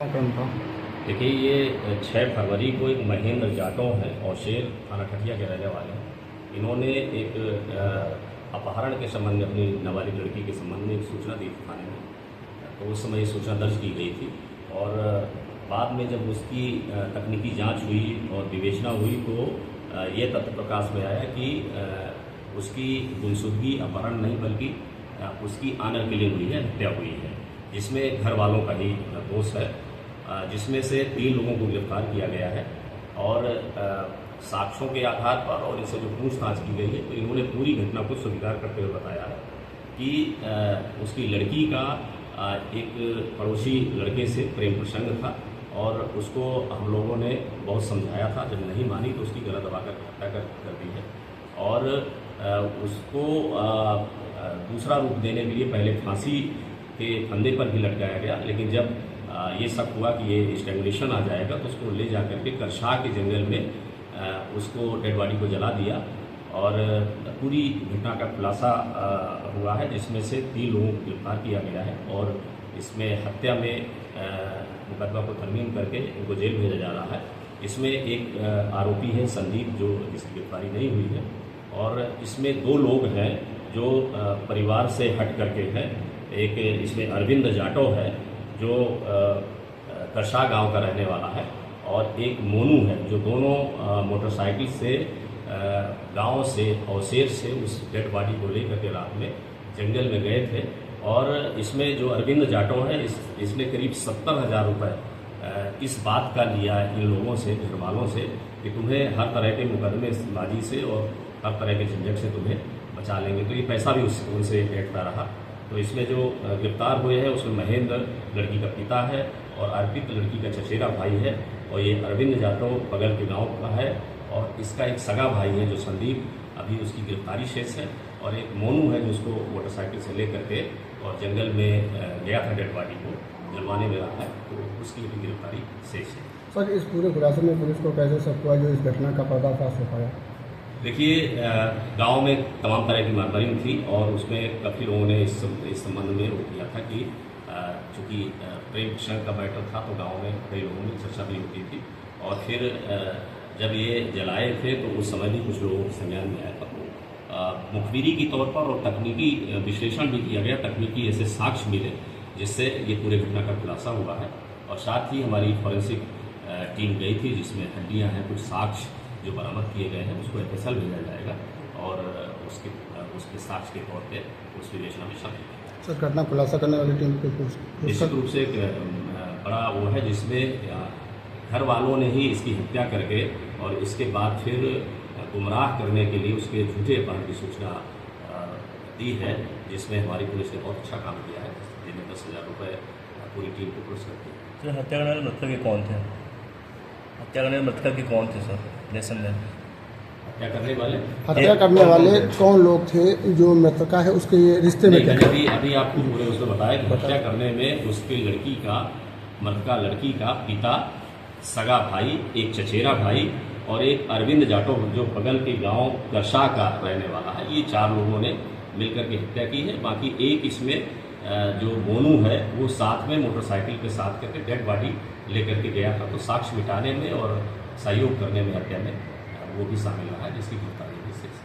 देखिए, ये 6 फरवरी को एक महेंद्र जाटव हैं और शेर थाना ठठिया के रहने वाले हैं। इन्होंने एक अपहरण के संबंध में अपनी नाबालिग लड़की के संबंध में एक सूचना दी थी थाने में। तो उस समय ये सूचना दर्ज की गई थी और बाद में जब उसकी तकनीकी जांच हुई और विवेचना हुई तो ये तथ्य प्रकाश में आया कि उसकी गुमशुदगी अपहरण नहीं बल्कि उसकी आनर किलिंग हुई है, हत्या हुई है, जिसमें घर वालों का ही दोष है, जिसमें से 3 लोगों को गिरफ्तार किया गया है और साक्ष्यों के आधार पर और इनसे जो पूछताछ की गई है तो इन्होंने पूरी घटना को स्वीकार करते हुए बताया है कि उसकी लड़की का एक पड़ोसी लड़के से प्रेम प्रसंग था और उसको हम लोगों ने बहुत समझाया था। जब नहीं मानी तो उसकी गला दबाकर हत्या कर दी है और उसको दूसरा रूप देने के लिए पहले फांसी के फंदे पर भी लटकाया गया, लेकिन जब ये शक हुआ कि ये स्ट्रैंगुलेशन आ जाएगा तो उसको ले जाकर के करशाह के जंगल में उसको डेड बॉडी को जला दिया और पूरी घटना का खुलासा हुआ है, जिसमें से 3 लोगों को गिरफ्तार किया गया है और इसमें हत्या में मुकदमा को तरमीम करके उनको जेल भेजा जा रहा है। इसमें एक आरोपी है संदीप, जो जिसकी गिरफ्तारी नहीं हुई है, और इसमें 2 लोग हैं जो परिवार से हट करके हैं। एक इसमें अरविंद जाटव है जो करशाह गांव का रहने वाला है और एक मोनू है जो दोनों मोटरसाइकिल से गांव से और शेर से उस डेड बॉडी को लेकर के रात में जंगल में गए थे। और इसमें जो अरविंद जाटव है इसने करीब 70,000 रुपये इस बात का लिया है इन लोगों से, घर वालों से, कि तुम्हें हर तरह के मुकदमेबाजी से और हर तरह के झंझट से तुम्हें बचा लेंगे। तो ये पैसा भी उनसे भेंटता रहा। तो इसमें जो गिरफ्तार हुए हैं उसमें महेंद्र लड़की का पिता है और अर्पित लड़की का चचेरा भाई है और ये अरविंद जाटव बगल के गांव का है और इसका एक सगा भाई है जो संदीप, अभी उसकी गिरफ्तारी शेष है, और एक मोनू है जो उसको मोटरसाइकिल से लेकर के और जंगल में गया था डेड बॉडी को जलवाने में रहा है, तो उसकी भी गिरफ्तारी शेष है। सर, इस पूरे खुलासे में पुलिस को कैसे शक हुआ जो इस घटना का पर्दाफाश हो पाया? देखिए, गांव में तमाम तरह की मारदारी थी और उसमें काफ़ी लोगों ने इस संबंध में वो किया था कि चूँकि प्रेम प्रसंग का मैटर था तो गांव में कई लोगों में चर्चा भी होती थी और फिर जब ये जलाए थे तो उस समय भी कुछ लोगों के संज्ञान में आया था। मुखबिरी के तौर पर और तकनीकी विश्लेषण भी किया गया, तकनीकी ऐसे साक्ष्य मिले जिससे ये पूरे घटना का खुलासा हुआ है और साथ ही हमारी फॉरेंसिक टीम गई थी जिसमें हड्डियाँ हैं, कुछ साक्ष्य जो बरामद किए गए हैं उसको FSL भेजा जाएगा और उसके साक्ष्य के तौर पे उस विवेचना में शामिल है। सर, घटना खुलासा करने वाली टीम को निश्चित रूप से एक बड़ा वो है जिसमें घर वालों ने ही इसकी हत्या करके और इसके बाद फिर गुमराह करने के लिए उसके झूठे अपहरण की सूचना दी है, जिसमें हमारी पुलिस ने बहुत अच्छा काम किया है, जिन्हें 10,000 रुपये पूरी टीम को पुरस्कृत किया। सर, हत्या करने वाले मृतक के कौन थे? हत्या करने वाले मृतक के कौन थे सर? हत्या करने वाले कौन लोग थे जो मृतका है उसके रिश्ते में? अभी आपको पूरे उसमें बताया कि हत्या करने में उसकी लड़की का, मृतका लड़की का पिता, सगा भाई, एक चचेरा भाई और एक अरविंद जाटव जो बगल के गांव करशाह का रहने वाला है, ये 4 लोगों ने मिलकर के हत्या की है। बाकी एक इसमें जो मोनू है वो साथ में मोटरसाइकिल के साथ करके डेड बॉडी लेकर के गया था, तो साक्ष्य मिटाने में और सहयोग करने में हत्या में वो भी शामिल रहा है, जिसकी गिरफ्तारी भी शेष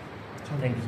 है। Thank you.